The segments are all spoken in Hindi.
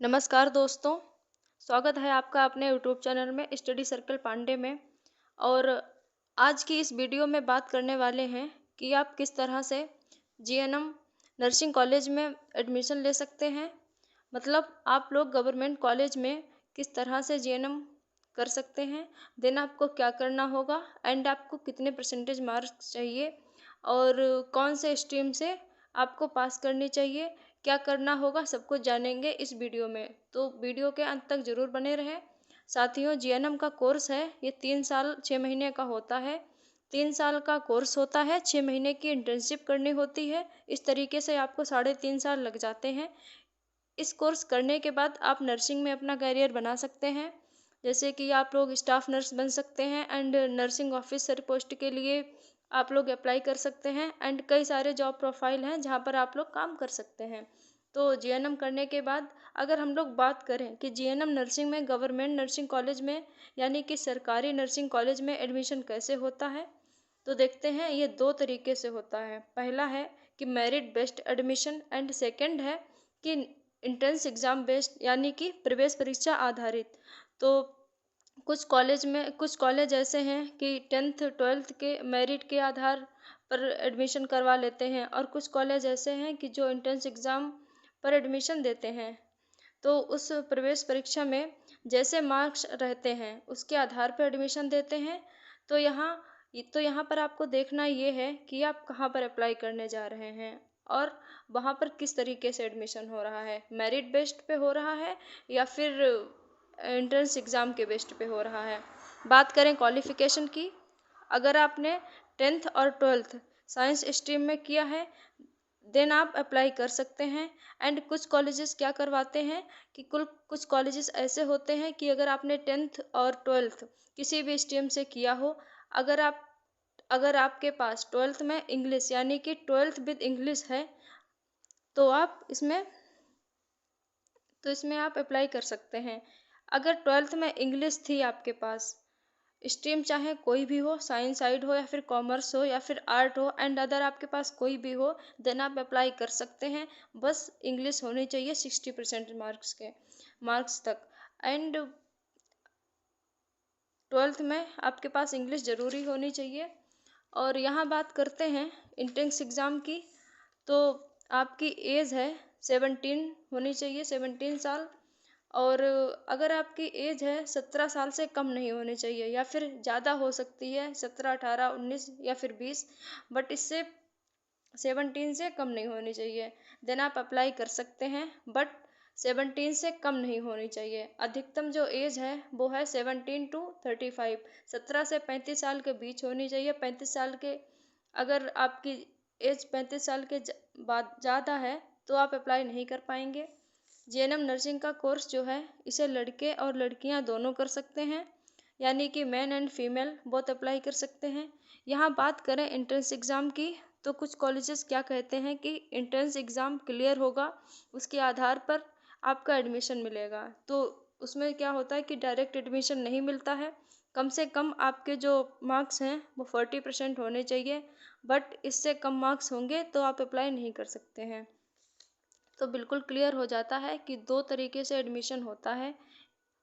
नमस्कार दोस्तों, स्वागत है आपका अपने यूट्यूब चैनल में स्टडी सर्कल पांडे में। और आज की इस वीडियो में बात करने वाले हैं कि आप किस तरह से जीएनएम नर्सिंग कॉलेज में एडमिशन ले सकते हैं। मतलब आप लोग गवर्नमेंट कॉलेज में किस तरह से जीएनएम कर सकते हैं, देन आपको क्या करना होगा एंड आपको कितने परसेंटेज मार्क्स चाहिए और कौन से स्ट्रीम से आपको पास करनी चाहिए, क्या करना होगा, सब कुछ जानेंगे इस वीडियो में। तो वीडियो के अंत तक जरूर बने रहें। साथियों, जीएनएम का कोर्स है, ये 3 साल 6 महीने का होता है। 3 साल का कोर्स होता है, 6 महीने की इंटर्नशिप करनी होती है। इस तरीके से आपको 3.5 साल लग जाते हैं। इस कोर्स करने के बाद आप नर्सिंग में अपना करियर बना सकते हैं। जैसे कि आप लोग स्टाफ नर्स बन सकते हैं एंड नर्सिंग ऑफिसर पोस्ट के लिए आप लोग अप्लाई कर सकते हैं एंड कई सारे जॉब प्रोफाइल हैं जहां पर आप लोग काम कर सकते हैं। तो जीएनएम करने के बाद अगर हम लोग बात करें कि जीएनएम नर्सिंग में गवर्नमेंट नर्सिंग कॉलेज में यानी कि सरकारी नर्सिंग कॉलेज में एडमिशन कैसे होता है, तो देखते हैं। ये दो तरीके से होता है। पहला है कि merit based admission and second है कि इंट्रेंस एग्ज़ाम बेस्ड यानी कि प्रवेश परीक्षा आधारित। तो कुछ कॉलेज ऐसे हैं कि 10th 12th के मेरिट के आधार पर एडमिशन करवा लेते हैं और कुछ कॉलेज ऐसे हैं कि जो एंट्रेंस एग्ज़ाम पर एडमिशन देते हैं। तो उस प्रवेश परीक्षा में जैसे मार्क्स रहते हैं उसके आधार पर एडमिशन देते हैं। तो यहाँ पर आपको देखना ये है कि आप कहाँ पर अप्लाई करने जा रहे हैं और वहाँ पर किस तरीके से एडमिशन हो रहा है, मेरिट बेस्ड पे हो रहा है या फिर एंट्रेंस एग्ज़ाम के बेस्ड पे हो रहा है। बात करें क्वालिफ़िकेशन की, अगर आपने 10th और 12th साइंस स्ट्रीम में किया है देन आप अप्लाई कर सकते हैं। एंड कुछ कॉलेजेस क्या करवाते हैं कि कुछ कॉलेजेस ऐसे होते हैं कि अगर आपने 10th और 12th किसी भी स्ट्रीम से किया हो, अगर आपके पास 12th में इंग्लिश यानी कि 12th विद इंग्लिश है तो इसमें आप अप्लाई कर सकते हैं। अगर 12th में इंग्लिश थी आपके पास, स्ट्रीम चाहे कोई भी हो, साइंस साइड हो या फिर कॉमर्स हो या फिर आर्ट हो एंड अदर आपके पास कोई भी हो, देन आप अप्लाई कर सकते हैं। बस इंग्लिश होनी चाहिए 60% मार्क्स तक। एंड 12th में आपके पास इंग्लिश ज़रूरी होनी चाहिए। और यहाँ बात करते हैं इंट्रेंस एग्ज़ाम की, तो आपकी एज है 17 होनी चाहिए, 17 साल। और अगर आपकी एज है 17 साल से कम नहीं होनी चाहिए या फिर ज़्यादा हो सकती है, 17 18 19 या फिर 20, बट इससे 17 से कम नहीं होनी चाहिए। देन आप अप्लाई कर सकते हैं, बट 17 से कम नहीं होनी चाहिए। अधिकतम जो एज है वो है 17 to 35, 17 से 35 साल के बीच होनी चाहिए। 35 साल के अगर आपकी एज 35 साल के बाद ज़्यादा है तो आप अप्लाई नहीं कर पाएंगे। जीएनएम नर्सिंग का कोर्स जो है इसे लड़के और लड़कियां दोनों कर सकते हैं, यानी कि man and female both apply कर सकते हैं। यहाँ बात करें एंट्रेंस एग्ज़ाम की, तो कुछ कॉलेजेस क्या कहते हैं कि एंट्रेंस एग्ज़ाम क्लियर होगा उसके आधार पर आपका एडमिशन मिलेगा। तो उसमें क्या होता है कि डायरेक्ट एडमिशन नहीं मिलता है। कम से कम आपके जो मार्क्स हैं वो 40% होने चाहिए, बट इससे कम मार्क्स होंगे तो आप अप्लाई नहीं कर सकते हैं। तो बिल्कुल क्लियर हो जाता है कि दो तरीके से एडमिशन होता है,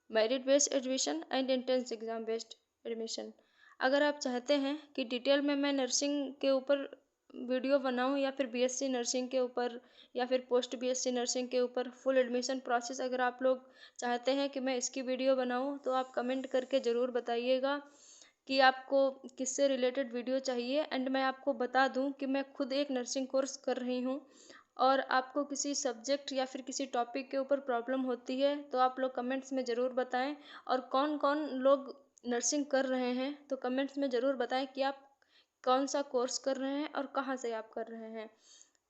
merit based admission and entrance exam based admission. अगर आप चाहते हैं कि डिटेल में मैं नर्सिंग के ऊपर वीडियो बनाऊं या फिर बीएससी नर्सिंग के ऊपर या फिर पोस्ट बीएससी नर्सिंग के ऊपर फुल एडमिशन प्रोसेस अगर आप लोग चाहते हैं कि मैं इसकी वीडियो बनाऊं, तो आप कमेंट करके ज़रूर बताइएगा कि आपको किससे रिलेटेड वीडियो चाहिए। एंड मैं आपको बता दूं कि मैं खुद एक नर्सिंग कोर्स कर रही हूं और आपको किसी सब्जेक्ट या फिर किसी टॉपिक के ऊपर प्रॉब्लम होती है तो आप लोग कमेंट्स में ज़रूर बताएं। और कौन कौन लोग नर्सिंग कर रहे हैं तो कमेंट्स में ज़रूर बताएं कि आप कौन सा कोर्स कर रहे हैं और कहाँ से आप कर रहे हैं।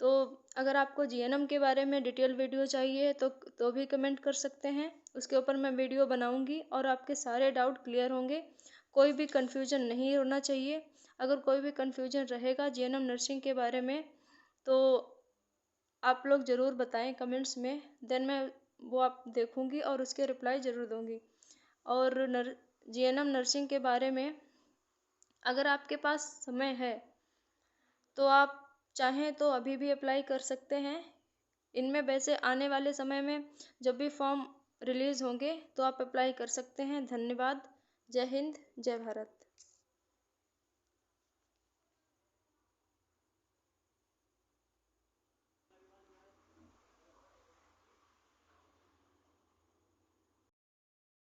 तो अगर आपको जीएनएम के बारे में डिटेल वीडियो चाहिए तो भी कमेंट कर सकते हैं, उसके ऊपर मैं वीडियो बनाऊंगी और आपके सारे डाउट क्लियर होंगे। कोई भी कन्फ्यूजन नहीं होना चाहिए। अगर कोई भी कन्फ्यूजन रहेगा जीएनएम नर्सिंग के बारे में तो आप लोग ज़रूर बताएं कमेंट्स में, देन मैं वो आप देखूंगी और उसके रिप्लाई ज़रूर दूंगी। और जीएनएम नर्सिंग के बारे में अगर आपके पास समय है तो आप चाहें तो अभी भी अप्लाई कर सकते हैं। इनमें वैसे आने वाले समय में जब भी फॉर्म रिलीज़ होंगे तो आप अप्लाई कर सकते हैं। धन्यवाद। जय हिंद, जय भारत।